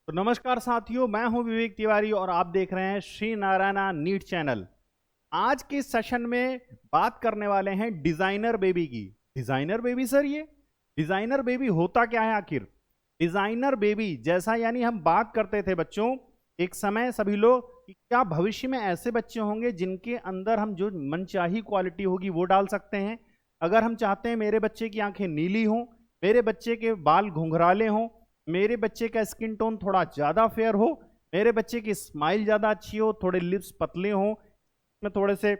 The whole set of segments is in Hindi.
तो नमस्कार साथियों, मैं हूं विवेक तिवारी और आप देख रहे हैं श्री नारायणा नीट चैनल। आज के सेशन में बात करने वाले हैं डिजाइनर बेबी की। डिजाइनर बेबी सर, ये डिजाइनर बेबी होता क्या है आखिर? डिजाइनर बेबी जैसा यानी हम बात करते थे बच्चों एक समय सभी लोग कि क्या भविष्य में ऐसे बच्चे होंगे जिनके अंदर हम जो मनचाही क्वालिटी होगी वो डाल सकते हैं। अगर हम चाहते हैं मेरे बच्चे की आंखें नीली हों, मेरे बच्चे के बाल घुंघराले हों, मेरे बच्चे का स्किन टोन थोड़ा ज्यादा फेयर हो, मेरे बच्चे की स्माइल ज्यादा अच्छी हो, थोड़े लिप्स पतले हो, में थोड़े से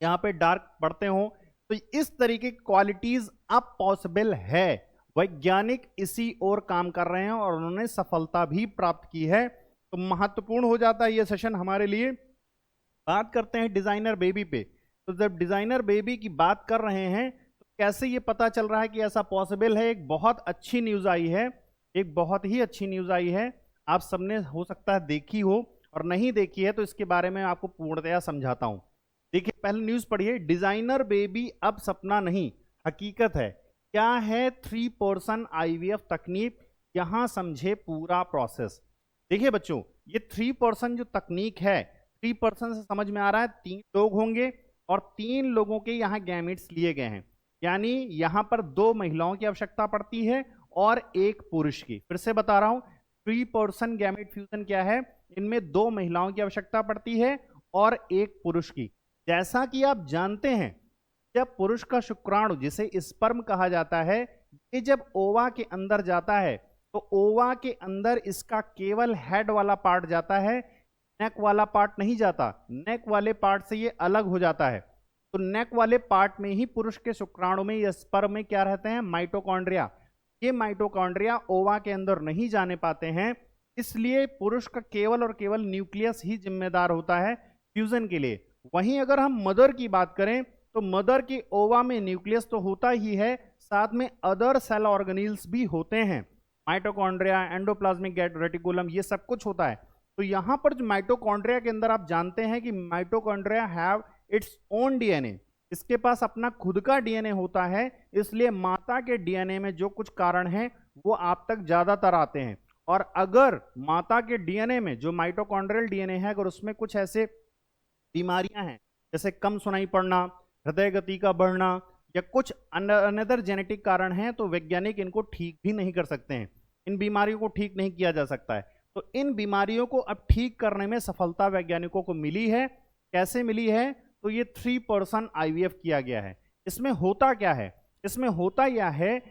यहाँ पे डार्क पड़ते हो, तो इस तरीके की क्वालिटीज अब पॉसिबल है। वैज्ञानिक इसी ओर काम कर रहे हैं और उन्होंने सफलता भी प्राप्त की है। तो महत्वपूर्ण हो जाता है ये सेशन हमारे लिए। बात करते हैं डिजाइनर बेबी पे। तो जब डिजाइनर बेबी की बात कर रहे हैं तो कैसे ये पता चल रहा है कि ऐसा पॉसिबल है? एक बहुत अच्छी न्यूज आई है, एक बहुत ही अच्छी न्यूज आई है। आप सबने हो सकता है देखी हो, और नहीं देखी है तो इसके बारे में आपको पूर्णतया समझाता हूं। देखिए, पहले न्यूज पढ़िए। डिजाइनर बेबी अब सपना नहीं, हकीकत है। क्या है 3% आईवीएफ तकनीक, यहां समझे पूरा प्रोसेस। देखिए बच्चों, ये 3% जो तकनीक है, 3% से समझ में आ रहा है 3 लोग होंगे और 3 लोगों के यहाँ गैमेट्स लिए गए हैं। यानी यहां पर 2 महिलाओं की आवश्यकता पड़ती है और 1 पुरुष की। फिर से बता रहा हूं, 3% गैमेट फ्यूजन क्या है? इनमें 2 महिलाओं की आवश्यकता पड़ती है और 1 पुरुष की। जैसा कि आप जानते हैं, जब पुरुष का शुक्राणु, जिसे स्पर्म कहा जाता है, ये जब ओवा के अंदर जाता है तो ओवा के अंदर इसका केवल हेड वाला पार्ट जाता है, नेक वाला पार्ट नहीं जाता। नेक वाले पार्ट से ये अलग हो जाता है। तो नेक वाले पार्ट में ही पुरुष के शुक्राणु में या स्पर्म में क्या रहते हैं? माइटोकॉन्ड्रिया। ये माइटोकॉन्ड्रिया ओवा के अंदर नहीं जाने पाते हैं, इसलिए पुरुष का केवल और केवल न्यूक्लियस ही जिम्मेदार होता है फ्यूजन के लिए। वहीं अगर हम मदर की बात करें तो मदर के ओवा में न्यूक्लियस तो होता ही है, साथ में अदर सेल ऑर्गेनील्स भी होते हैं। माइटोकॉन्ड्रिया, एंडोप्लाज्मिक रेटिकुलम, ये सब कुछ होता है। तो यहां पर जो माइटोकॉन्ड्रिया के अंदर आप जानते हैं कि mitochondria have its own DNA, इसके पास अपना खुद का डीएनए होता है। इसलिए माता के डीएनए में जो कुछ कारण है वो आप तक ज्यादातर आते हैं। और अगर माता के डीएनए में जो माइटोकॉन्ड्रियल डीएनए है, अगर उसमें कुछ ऐसे बीमारियां हैं जैसे कम सुनाई पड़ना, हृदय गति का बढ़ना, या कुछ अनदर जेनेटिक कारण हैं, तो वैज्ञानिक इनको ठीक भी नहीं कर सकते हैं। इन बीमारियों को ठीक नहीं किया जा सकता है। तो इन बीमारियों को अब ठीक करने में सफलता वैज्ञानिकों को मिली है। कैसे मिली है? तो ये 3% आईवीएफ किया गया है। इसमें होता क्या है? इसमें होता यह है,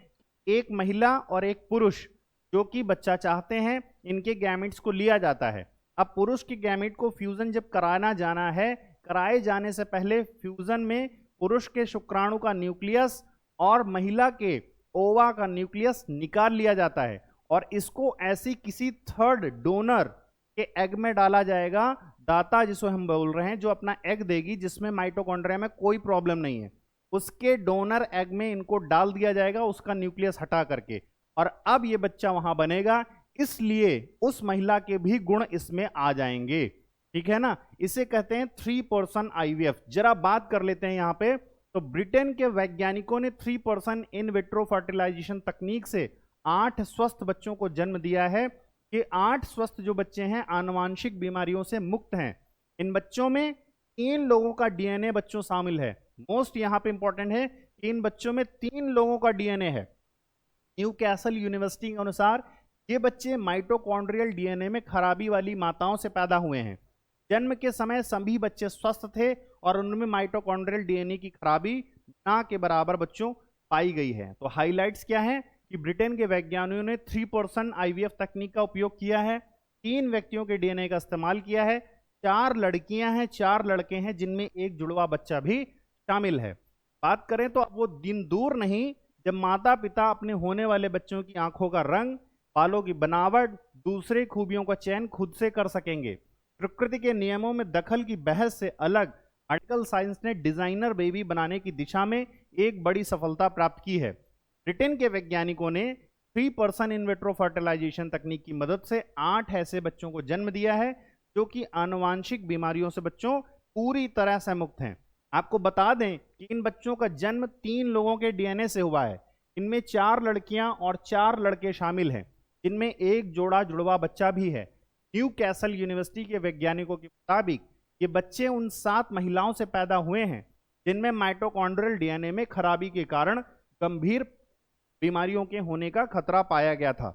एक महिला और 1 पुरुष जो कि बच्चा चाहते हैं, इनके गैमेट्स को लिया जाता है। अब पुरुष के गैमेट को फ्यूजन जब कराना जाना है, कराए जाने से पहले फ्यूजन में पुरुष के शुक्राणु का न्यूक्लियस और महिला के ओवा का न्यूक्लियस निकाल लिया जाता है और इसको ऐसी किसी थर्ड डोनर के एग में डाला जाएगा। दाता जिसको हम बोल रहे हैं, जो अपना एग देगी, जिसमें माइटोकॉन्ड्रिया में कोई प्रॉब्लम नहीं है, उसके डोनर एग में इनको डाल दिया जाएगा, उसका न्यूक्लियस हटा करके। और अब ये बच्चा वहां बनेगा, इसलिए उस महिला के भी गुण इसमें आ जाएंगे। ठीक है ना? इसे कहते हैं 3% आईवीएफ। जरा बात कर लेते हैं यहां पे। तो ब्रिटेन के वैज्ञानिकों ने 3% इन विट्रो फर्टिलाइजेशन तकनीक से 8 स्वस्थ बच्चों को जन्म दिया है। कि 8 स्वस्थ जो बच्चे हैं आनुवांशिक बीमारियों से मुक्त हैं। इन बच्चों में 3 लोगों का डीएनए बच्चों शामिल है। मोस्ट यहां पे इंपॉर्टेंट है कि इन बच्चों में 3 लोगों का डीएनए है। न्यू कैसल यूनिवर्सिटी के अनुसार ये बच्चे माइटोकॉन्ड्रियल डीएनए में खराबी वाली माताओं से पैदा हुए हैं। जन्म के समय सभी बच्चे स्वस्थ थे और उनमें माइटोकॉन्ड्रियल डीएनए की खराबी ना के बराबर बच्चों पाई गई है। तो हाइलाइट्स क्या है कि ब्रिटेन के वैज्ञानिकों ने 3% आईवीएफ तकनीक का उपयोग किया है। 3 व्यक्तियों के डीएनए का इस्तेमाल किया है। 4 लड़कियां हैं, 4 लड़के हैं, जिनमें एक जुड़वा बच्चा भी शामिल है। बात करें तो अब वो दिन दूर नहीं जब माता पिता अपने होने वाले बच्चों की आंखों का रंग, बालों की बनावट, दूसरे खूबियों का चयन खुद से कर सकेंगे। प्रकृति के नियमों में दखल की बहस से अलग मेडिकल साइंस ने डिजाइनर बेबी बनाने की दिशा में एक बड़ी सफलता प्राप्त की है। ब्रिटेन के वैज्ञानिकों ने 3% इन विट्रो फर्टिलाइजेशन तकनीक की मदद से 8 ऐसे बच्चों को जन्म दिया है जो कि आनुवांशिक बीमारियों से बच्चों पूरी तरह से मुक्त हैं। आपको बता दें कि इन बच्चों का जन्म 3 लोगों के डीएनए से हुआ है। इनमें 4 लड़कियां और 4 लड़के शामिल हैं। जिनमें एक जोड़ा जुड़वा बच्चा भी है। न्यू कैसल यूनिवर्सिटी के वैज्ञानिकों के मुताबिक ये बच्चे उन 7 महिलाओं से पैदा हुए हैं जिनमें माइटोकॉन्ड्रियल डीएनए में खराबी के कारण गंभीर बीमारियों के होने का खतरा पाया गया था।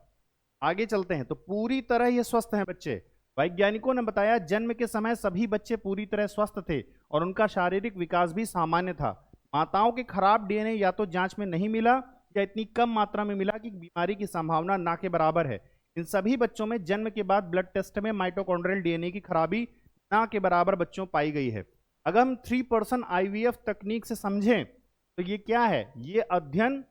आगे चलते हैं। तो पूरी तरह ये स्वस्थ हैं बच्चे। वैज्ञानिकों ने बताया जन्म के समय सभी बच्चे पूरी तरह स्वस्थ थे और उनका शारीरिक विकास भी सामान्य था। माताओं के खराब डीएनए या तो जांच में नहीं मिला या इतनी कम मात्रा में मिला कि बीमारी की संभावना ना के बराबर है। इन सभी बच्चों में जन्म के बाद ब्लड टेस्ट में माइटोकॉन्ड्रियल डीएनए की खराबी ना के बराबर बच्चों पाई गई है। अगर हम 3% आईवीएफ तकनीक से समझें तो ये क्या है, ये अध्ययन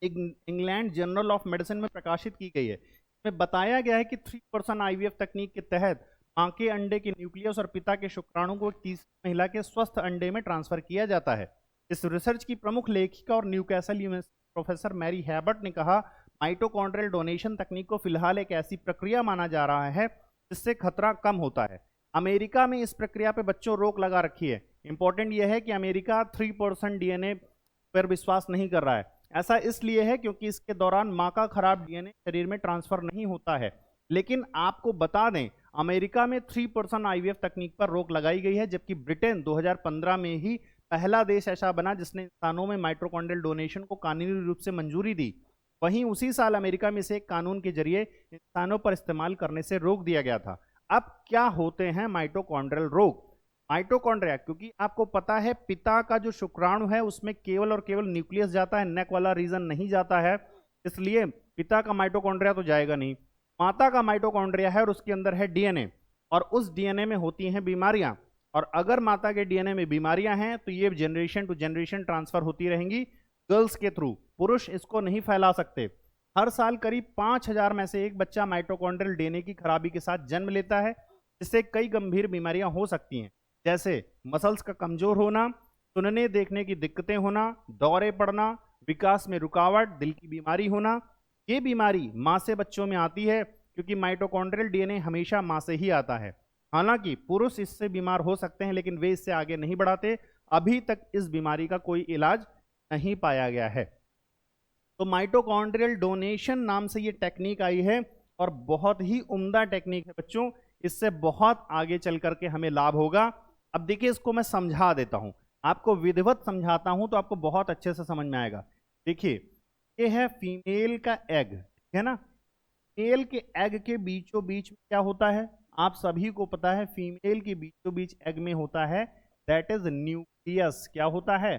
इंग्लैंड जर्नल ऑफ मेडिसिन में प्रकाशित की गई है। इसमें बताया गया है कि 3% आईवीएफ तकनीक के तहत मां के अंडे के न्यूक्लियस और पिता के शुक्राणु को एक तीसरी महिला के स्वस्थ अंडे में ट्रांसफर किया जाता है। इस रिसर्च की प्रमुख लेखिका और Newcastle University professor Mary Herbert ने कहा, माइटोकॉन्ड्रियल डोनेशन तकनीक को फिलहाल एक ऐसी प्रक्रिया माना जा रहा है जिससे खतरा कम होता है। अमेरिका में इस प्रक्रिया पर बच्चों रोक लगा रखी है। इंपॉर्टेंट यह है कि अमेरिका 3% डीएनए पर विश्वास नहीं कर रहा है। ऐसा इसलिए है क्योंकि इसके दौरान मां का खराब डीएनए शरीर में ट्रांसफर नहीं होता है। लेकिन आपको बता दें, अमेरिका में 3% आईवीएफ तकनीक पर रोक लगाई गई है, जबकि ब्रिटेन 2015 में ही पहला देश ऐसा बना जिसने इंसानों में माइटोकॉन्ड्रियल डोनेशन को कानूनी रूप से मंजूरी दी। वहीं उसी साल अमेरिका में से एक कानून के जरिए इंसानों पर इस्तेमाल करने से रोक दिया गया था। अब क्या होते हैं माइटोकॉन्ड्रियल रोग? माइटोकॉन्ड्रिया, क्योंकि आपको पता है पिता का जो शुक्राणु है उसमें केवल और केवल न्यूक्लियस जाता है, नेक वाला रीजन नहीं जाता है, इसलिए पिता का माइटोकॉन्ड्रिया तो जाएगा नहीं। माता का माइटोकॉन्ड्रिया है और उसके अंदर है डीएनए, और उस डीएनए में होती हैं बीमारियां। और अगर माता के डीएनए में बीमारियां हैं तो ये जनरेशन टू जनरेशन ट्रांसफर होती रहेंगी गर्ल्स के थ्रू। पुरुष इसको नहीं फैला सकते। हर साल करीब 5000 में से एक बच्चा माइटोकॉन्ड्रियल डीएनए की खराबी के साथ जन्म लेता है, जिससे कई गंभीर बीमारियां हो सकती हैं, जैसे मसल्स का कमजोर होना, सुनने देखने की दिक्कतें होना, दौरे पड़ना, विकास में रुकावट, दिल की बीमारी होना। ये बीमारी मां से बच्चों में आती है क्योंकि माइटोकॉन्ड्रियल डीएनए हमेशा मां से ही आता है। हालांकि पुरुष इससे बीमार हो सकते हैं लेकिन वे इससे आगे नहीं बढ़ाते। अभी तक इस बीमारी का कोई इलाज नहीं पाया गया है। तो माइटोकॉन्ड्रियल डोनेशन नाम से ये टेक्निक आई है और बहुत ही उम्दा टेक्निक है बच्चों। इससे बहुत आगे चल करके हमें लाभ होगा। अब देखिए, इसको मैं समझा देता हूं, आपको विधिवत समझाता हूं तो आपको बहुत अच्छे से समझ में आएगा। देखिए, ये है फीमेल का एग, ठीक है ना। मेल के एग के बीचों बीच में क्या होता है, आप सभी को पता है, फीमेल के बीचों बीच एग में होता है दैट इज न्यूक्लियस। क्या होता है?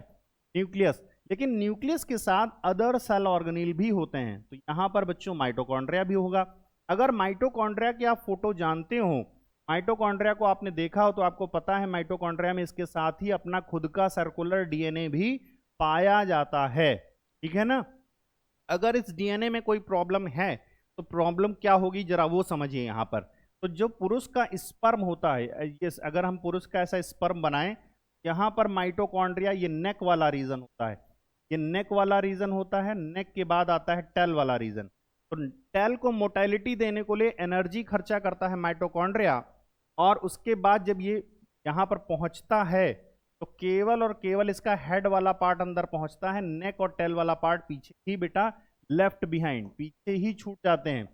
न्यूक्लियस। लेकिन न्यूक्लियस के साथ अदर सेल ऑर्गेनील भी होते हैं। तो यहां पर बच्चों माइटोकॉन्ड्रिया भी होगा। अगर माइटोकॉन्ड्रिया की आप फोटो जानते हो, माइटोकॉन्ड्रिया को आपने देखा हो, तो आपको पता है माइटोकॉन्ड्रिया में इसके साथ ही अपना खुद का सर्कुलर डीएनए भी पाया जाता है, ठीक है ना। अगर इस डीएनए में कोई प्रॉब्लम है तो प्रॉब्लम क्या होगी जरा वो समझिए यहां पर। तो जो पुरुष का स्पर्म होता है, ये अगर हम पुरुष का ऐसा स्पर्म बनाएं, यहां पर माइटोकॉन्ड्रिया ये नेक वाला रीजन होता है, ये नेक वाला रीजन होता है। नेक के बाद आता है टेल वाला रीजन। तो टेल को मोटालिटी देने को लिए एनर्जी खर्चा करता है माइटोकॉन्ड्रिया, और उसके बाद जब ये यहां पर पहुंचता है तो केवल और केवल इसका हेड वाला पार्ट अंदर पहुंचता है, नेक और टेल वाला पार्ट पीछे ही बेटा लेफ्ट बिहाइंड, पीछे ही छूट जाते हैं,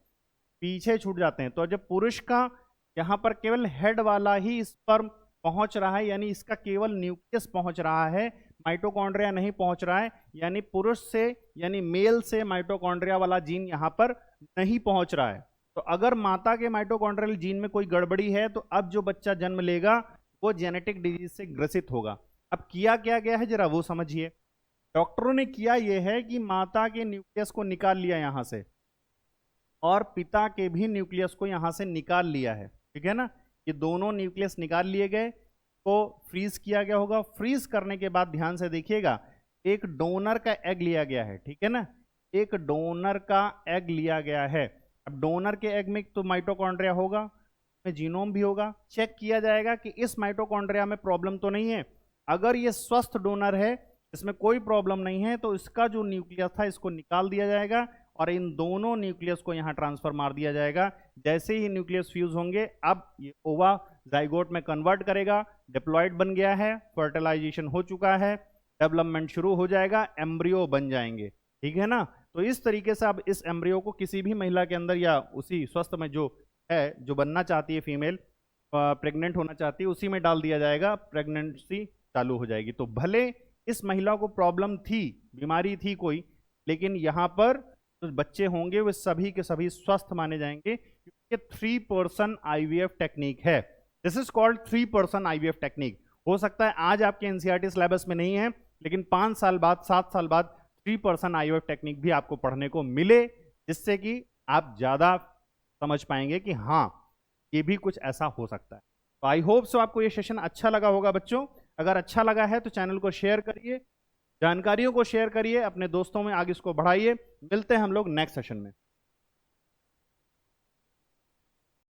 पीछे छूट जाते हैं। तो जब पुरुष का यहां पर केवल हेड वाला ही स्पर्म पहुंच रहा है, यानी इसका केवल न्यूक्लियस पहुंच रहा है, माइटोकॉन्ड्रिया नहीं पहुंच रहा है, यानी पुरुष से यानी मेल से माइटोकॉन्ड्रिया वाला जीन यहां पर नहीं पहुंच रहा है। तो अगर माता के माइटोकॉन्ड्रियल जीन में कोई गड़बड़ी है तो अब जो बच्चा जन्म लेगा वो जेनेटिक डिजीज से ग्रसित होगा। अब किया क्या गया है जरा वो समझिए। डॉक्टरों ने किया यह है कि माता के न्यूक्लियस को निकाल लिया यहां से, और पिता के भी न्यूक्लियस को यहां से निकाल लिया है, ठीक है ना। ये दोनों न्यूक्लियस निकाल लिए गए, को फ्रीज किया गया होगा। फ्रीज करने के बाद ध्यान से देखिएगा, एक डोनर का एग लिया गया है, ठीक है ना, एक डोनर का एग लिया गया है। अब डोनर के एग में तो माइटोकॉन्ड्रिया होगा, में जीनोम भी होगा। चेक किया जाएगा कि इस माइटोकॉन्ड्रिया में प्रॉब्लम तो नहीं है। अगर ये स्वस्थ डोनर है, इसमें कोई प्रॉब्लम नहीं है, तो इसका जो न्यूक्लियस था इसको निकाल दिया जाएगा और इन दोनों न्यूक्लियस को यहां ट्रांसफर मार दिया जाएगा। जैसे ही न्यूक्लियस फ्यूज होंगे, अब ये ओवा जाइगोट में कन्वर्ट करेगा, डिप्लॉइड बन गया है, फर्टिलाइजेशन हो चुका है, डेवलपमेंट शुरू हो जाएगा, एम्ब्रियो बन जाएंगे, ठीक है ना। तो इस तरीके से अब इस एम्ब्रियो को किसी भी महिला के अंदर या उसी स्वस्थ में जो है, जो बनना चाहती है फीमेल, प्रेग्नेंट होना चाहती है, उसी में डाल दिया जाएगा, प्रेगनेंसी चालू हो जाएगी। तो भले इस महिला को प्रॉब्लम थी, बीमारी थी कोई, लेकिन यहाँ पर जो बच्चे होंगे वे सभी के सभी स्वस्थ माने जाएंगे, क्योंकि 3 पर्सन आईवीएफ टेक्निक है। This is called 3 person IVF technique. हो सकता है आज आपके एनसीईआरटी सिलेबस में नहीं है, लेकिन 5 साल बाद, 7 साल बाद 3 पर्सन आईवीएफ टेक्निक भी आपको पढ़ने को मिले, जिससे कि आप ज्यादा समझ पाएंगे कि हाँ ये भी कुछ ऐसा हो सकता है। तो आई होप सो आपको ये सेशन अच्छा लगा होगा बच्चों। अगर अच्छा लगा है तो चैनल को शेयर करिए, जानकारियों को शेयर करिए, अपने दोस्तों में आगे इसको बढ़ाइए। मिलते हैं हम लोग नेक्स्ट सेशन में।